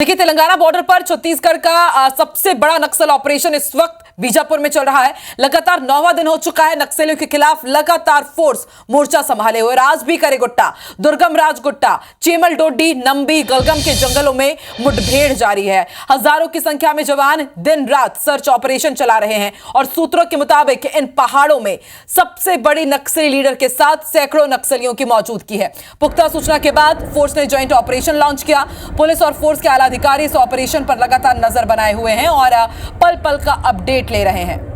देखिए, तेलंगाना बॉर्डर पर छत्तीसगढ़ का सबसे बड़ा नक्सल ऑपरेशन इस वक्त बीजापुर में चल रहा है। लगातार 9वां दिन हो चुका है नक्सलियों के खिलाफ लगातार फोर्स मोर्चा संभाले हुए। आज भी करेगुट्टा, दुर्गम राजगुट्टा, चेमल डोडी, नंबी, गलगम के जंगलों में मुठभेड़ जारी है। हजारों की संख्या में जवान दिन रात सर्च ऑपरेशन चला रहे हैं और सूत्रों के मुताबिक इन पहाड़ों में सबसे बड़ी नक्सली लीडर के साथ सैकड़ों नक्सलियों की मौजूदगी है। पुख्ता सूचना के बाद फोर्स ने ज्वाइंट ऑपरेशन लॉन्च किया। पुलिस और फोर्स के अधिकारी इस ऑपरेशन पर लगातार नजर बनाए हुए हैं और पल पल का अपडेट ले रहे हैं।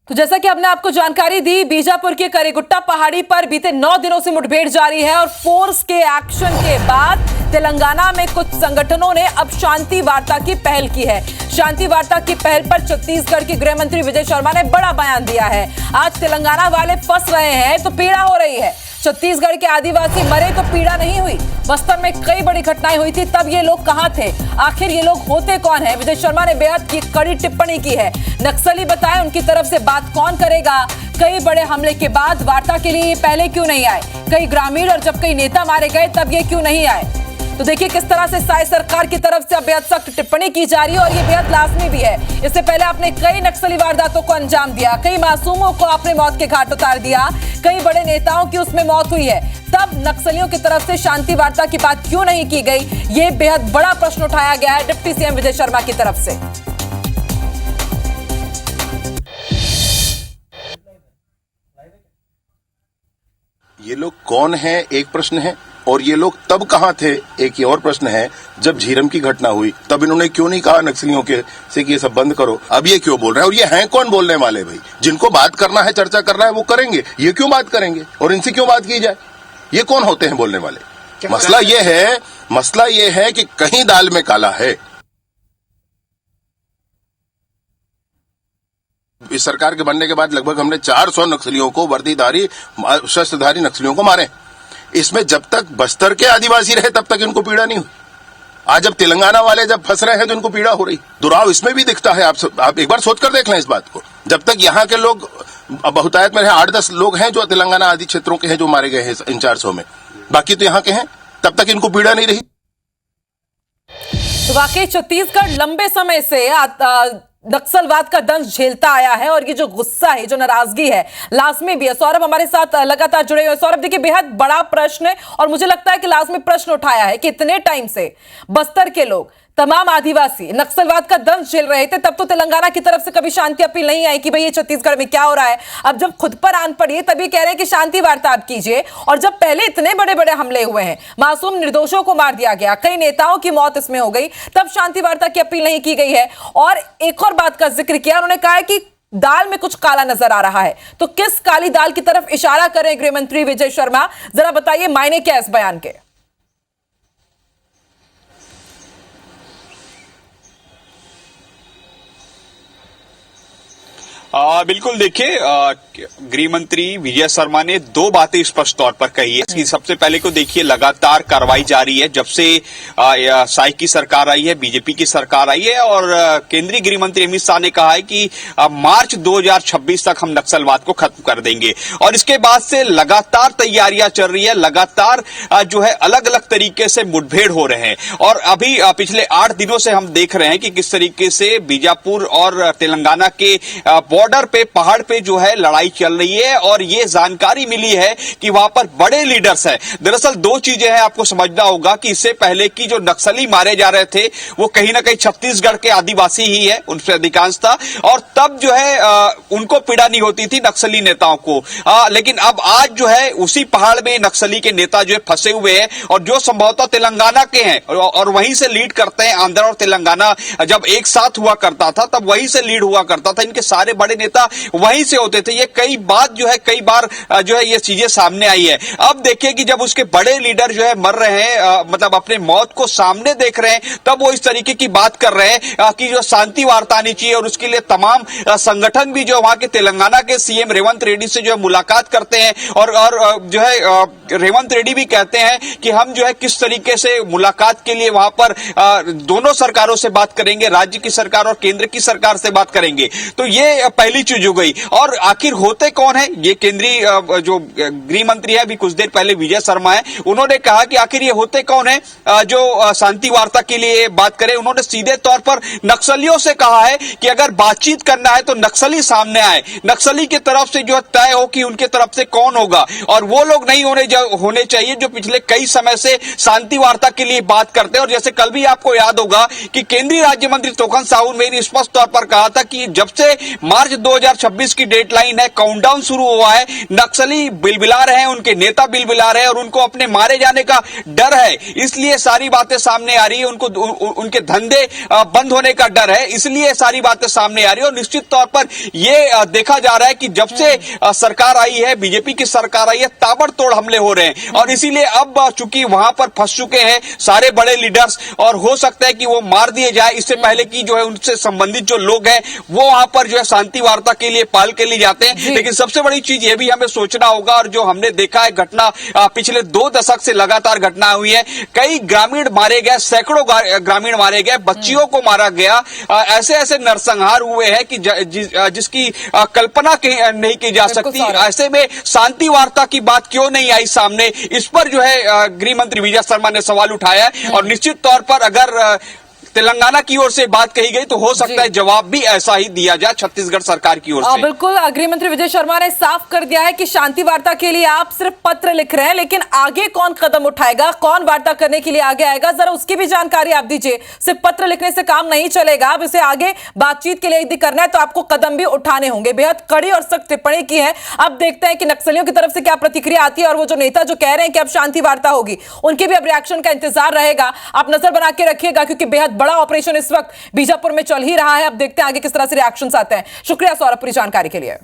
तो जैसा कि हमने आपको जानकारी दी, बीजापुर के करेगुट्टा पहाड़ी पर बीते 9 दिनों से मुठभेड़ जारी है और फोर्स के एक्शन के बाद तेलंगाना में कुछ संगठनों ने अब शांति वार्ता की पहल की है। शांति वार्ता की पहल पर छत्तीसगढ़ के गृह मंत्री विजय शर्मा ने बड़ा बयान दिया है। आज तेलंगाना वाले फंस रहे हैं तो पीड़ा हो रही है। छत्तीसगढ़ के आदिवासी मरे तो पीड़ा नहीं हुई। बस्तर में कई बड़ी घटनाएं हुई थी, तब ये लोग कहां थे? आखिर ये लोग होते कौन हैं? विजय शर्मा ने बेहद की कड़ी टिप्पणी की है। नक्सली बताएं उनकी तरफ से बात कौन करेगा? कई बड़े हमले के बाद वार्ता के लिए ये पहले क्यों नहीं आए? कई ग्रामीण और जब कई नेता मारे गए तब ये क्यों नहीं आए? तो देखिए किस तरह से साई सरकार की तरफ से बेहद सख्त टिप्पणी की जा रही है और ये बेहद लाजमी भी है। इससे पहले आपने कई नक्सली वारदातों को अंजाम दिया, कई मासूमों को आपने मौत के घाट उतार दिया, कई बड़े नेताओं की उसमें मौत हुई है। तब नक्सलियों की तरफ से शांति वार्ता की बात क्यों नहीं की गई? ये बेहद बड़ा प्रश्न उठाया गया है डिप्टी सीएम विजय शर्मा की तरफ से। ये लोग कौन है एक प्रश्न है, और ये लोग तब कहां थे एक ये और प्रश्न है। जब झीरम की घटना हुई तब इन्होंने क्यों नहीं कहा नक्सलियों के से कि ये सब बंद करो? अब ये क्यों बोल रहे हैं? और ये हैं कौन बोलने वाले? भाई जिनको बात करना है, चर्चा करना है, वो करेंगे। ये क्यों बात करेंगे और इनसे क्यों बात की जाए? ये कौन होते हैं बोलने वाले? मसला ये है कि कहीं दाल में काला है। इस सरकार के बनने के बाद लगभग हमने 400 नक्सलियों को, वर्दीधारी शस्त्रधारी नक्सलियों को मारे। इसमें जब तक बस्तर के आदिवासी रहे तब तक इनको पीड़ा नहीं हुई। आज जब तेलंगाना वाले जब फंस रहे हैं तो इनको पीड़ा हो रही। दुराव इसमें भी दिखता है। आप एक बार सोचकर देख लें इस बात को। जब तक यहाँ के लोग बहुतायत में 8-10 लोग हैं जो तेलंगाना आदि क्षेत्रों के हैं जो मारे गए हैं इन 400 में, बाकी तो यहाँ के हैं, तब तक इनको पीड़ा नहीं रही। तो वाकई छत्तीसगढ़ लंबे समय से नक्सलवाद का दंश झेलता आया है और ये जो गुस्सा है, जो नाराजगी है, लाजमी भी है। सौरभ हमारे साथ लगातार जुड़े हुए। सौरभ, देखिए बेहद बड़ा प्रश्न है और मुझे लगता है कि लाजमी प्रश्न उठाया है कि इतने टाइम से बस्तर के लोग, तमाम आदिवासी नक्सलवाद का दंश झेल रहे थे, तब तो तेलंगाना की तरफ से कभी शांति अपील नहीं आई कि भाई ये छत्तीसगढ़ में क्या हो रहा है। अब जब खुद पर आन पड़ी तभी कह रहे हैं कि शांति वार्ता आप कीजिए। और जब पहले इतने बड़े बड़े हमले हुए हैं, मासूम निर्दोषों को मार दिया गया, कई नेताओं की मौत इसमें हो गई, तब शांति वार्ता की अपील नहीं की गई है। और एक और बात का जिक्र किया, उन्होंने कहा है कि दाल में कुछ काला नजर आ रहा है। तो किस काली दाल की तरफ इशारा करें गृह मंत्री विजय शर्मा? जरा बताइए मायने क्या इस बयान के? बिल्कुल, देखिए गृह मंत्री विजय शर्मा ने 2 बातें स्पष्ट तौर पर कही है। सबसे पहले को देखिए, लगातार कार्रवाई जारी है। जब से साई की सरकार आई है, बीजेपी की सरकार आई है और केंद्रीय गृह मंत्री अमित शाह ने कहा है कि मार्च 2026 तक हम नक्सलवाद को खत्म कर देंगे। और इसके बाद से लगातार तैयारियां चल रही है, लगातार जो है अलग अलग तरीके से मुठभेड़ हो रहे हैं। और अभी पिछले 8 दिनों से हम देख रहे हैं कि किस तरीके से बीजापुर और तेलंगाना के बॉर्डर पे, पहाड़ पे जो है लड़ाई चल रही है। और ये जानकारी मिली है कि वहां पर बड़े लीडर्स हैं। दरअसल 2 चीजें हैं, आपको समझना होगा कि इससे पहले की जो नक्सली मारे जा रहे थे वो कहीं ना कहीं छत्तीसगढ़ के आदिवासी ही है, उनसे अधिकांश था। और तब जो है उनको पीड़ा नहीं होती थी नक्सली नेताओं को। लेकिन अब आज जो है उसी पहाड़ में नक्सली के नेता जो है फंसे हुए हैं और जो संभवतः तेलंगाना के हैं और वहीं से लीड करते हैं। आंध्र और तेलंगाना जब एक साथ हुआ करता था तब वहीं से लीड हुआ करता था। इनके सारे बड़े नेता वहीं से होते थे। ये कई बार जो है ये चीजें सामने आई है। अब देखिए कि जब उसके बड़े लीडर जो है मर रहे हैं, मतलब अपने मौत को सामने देख रहे हैं, तब वो इस तरीके की बात कर रहे हैं कि जो शांति वार्ता आनी चाहिए, और उसके लिए तमाम संगठन भी जो वहां के तेलंगाना के सीएम रेवंत रेड्डी से जो है मुलाकात करते हैं, और जो है रेवंत रेड्डी भी कहते हैं कि हम जो है किस तरीके से मुलाकात के लिए वहां पर दोनों सरकारों से बात करेंगे, राज्य की सरकार और केंद्र की सरकार से बात करेंगे। तो ये पहली चीज हो गई। और आखिर होते कौन है? ये केंद्रीय जो गृह मंत्री है, अभी कुछ देर पहले विजय शर्मा है, उन्होंने कहा कि आखिर ये होते कौन है जो शांति वार्ता के लिए बात करें। उन्होंने सीधे तौर पर नक्सलियों से कहा है कि अगर बातचीत करना है तो नक्सली सामने आए, नक्सली की तरफ से जो तय हो कि उनके तरफ से कौन होगा, और वो लोग नहीं होने चाहिए जो पिछले कई समय से शांति वार्ता के लिए बात करते हैं। और जैसे कल भी आपको याद होगा कि केंद्रीय राज्य मंत्री तोखन साहू ने स्पष्ट तौर पर कहा था कि जब से मार्च 2026 की डेडलाइन है, काउंटडाउन शुरू हुआ है, नक्सली बिलबिला रहे हैं, उनके नेता बिलबिला रहे हैं, और उनको अपने मारे जाने का डर है, इसलिए सारी बातें सामने आ रही है। उनको उनके धंधे बंद होने का डर है, इसलिए सारी बातें सामने आ रही है। और निश्चित तौर पर यह देखा जा रहा है कि जब से सरकार आई है, बीजेपी की सरकार आई है, ताबड़तोड़ हमले हो रहे हैं। और इसीलिए अब चूंकि वहां पर फंस चुके हैं सारे बड़े लीडर्स, और हो सकता है कि वो मार दिए जाए इससे पहले कि जो है उनसे संबंधित जो लोग हैं वो वहां पर जो है शांति वार्ता के लिए पाल के लिए जाते हैं। लेकिन सबसे बड़ी चीज ये भी हमें सोचना होगा, और जो हमने देखा है घटना पिछले 2 दशक से लगातार घटना हुई है, कई ग्रामीण मारे गए, सैकड़ों ग्रामीण मारे गए, बच्चियों को मारा गया, ऐसे ऐसे नरसंहार हुए हैं कि जिसकी कल्पना नहीं की जा सकती। ऐसे में शांति वार्ता की बात क्यों नहीं आई सामने, इस पर जो है गृह मंत्री विजय शर्मा ने सवाल उठाया है। और निश्चित तौर पर अगर तेलंगाना की ओर से बात कही गई तो हो सकता है जवाब भी ऐसा ही दिया जाए छत्तीसगढ़ सरकार की ओर से। बिल्कुल, गृह मंत्री विजय शर्मा ने साफ कर दिया है कि शांति वार्ता के लिए आप सिर्फ पत्र लिख रहे हैं, लेकिन आगे कौन कदम उठाएगा, कौन वार्ता करने के लिए आगे आएगा, जरा उसकी भी जानकारी आप दीजिए। सिर्फ पत्र लिखने से काम नहीं चलेगा, अब इसे आगे बातचीत के लिए यदि करना है तो आपको कदम भी उठाने होंगे। बेहद कड़ी और सख्त टिप्पणी की है। अब देखते हैं कि नक्सलियों की तरफ से क्या प्रतिक्रिया आती है, और वो जो नेता जो कह रहे हैं कि अब शांति वार्ता होगी, उनके भी अब रिएक्शन का इंतजार रहेगा। आप नजर बना के रखिएगा, क्योंकि बेहद बड़ा ऑपरेशन इस वक्त बीजापुर में चल ही रहा है। अब देखते हैं आगे किस तरह से रिएक्शंस आते हैं। शुक्रिया सौरभ पूरी जानकारी के लिए।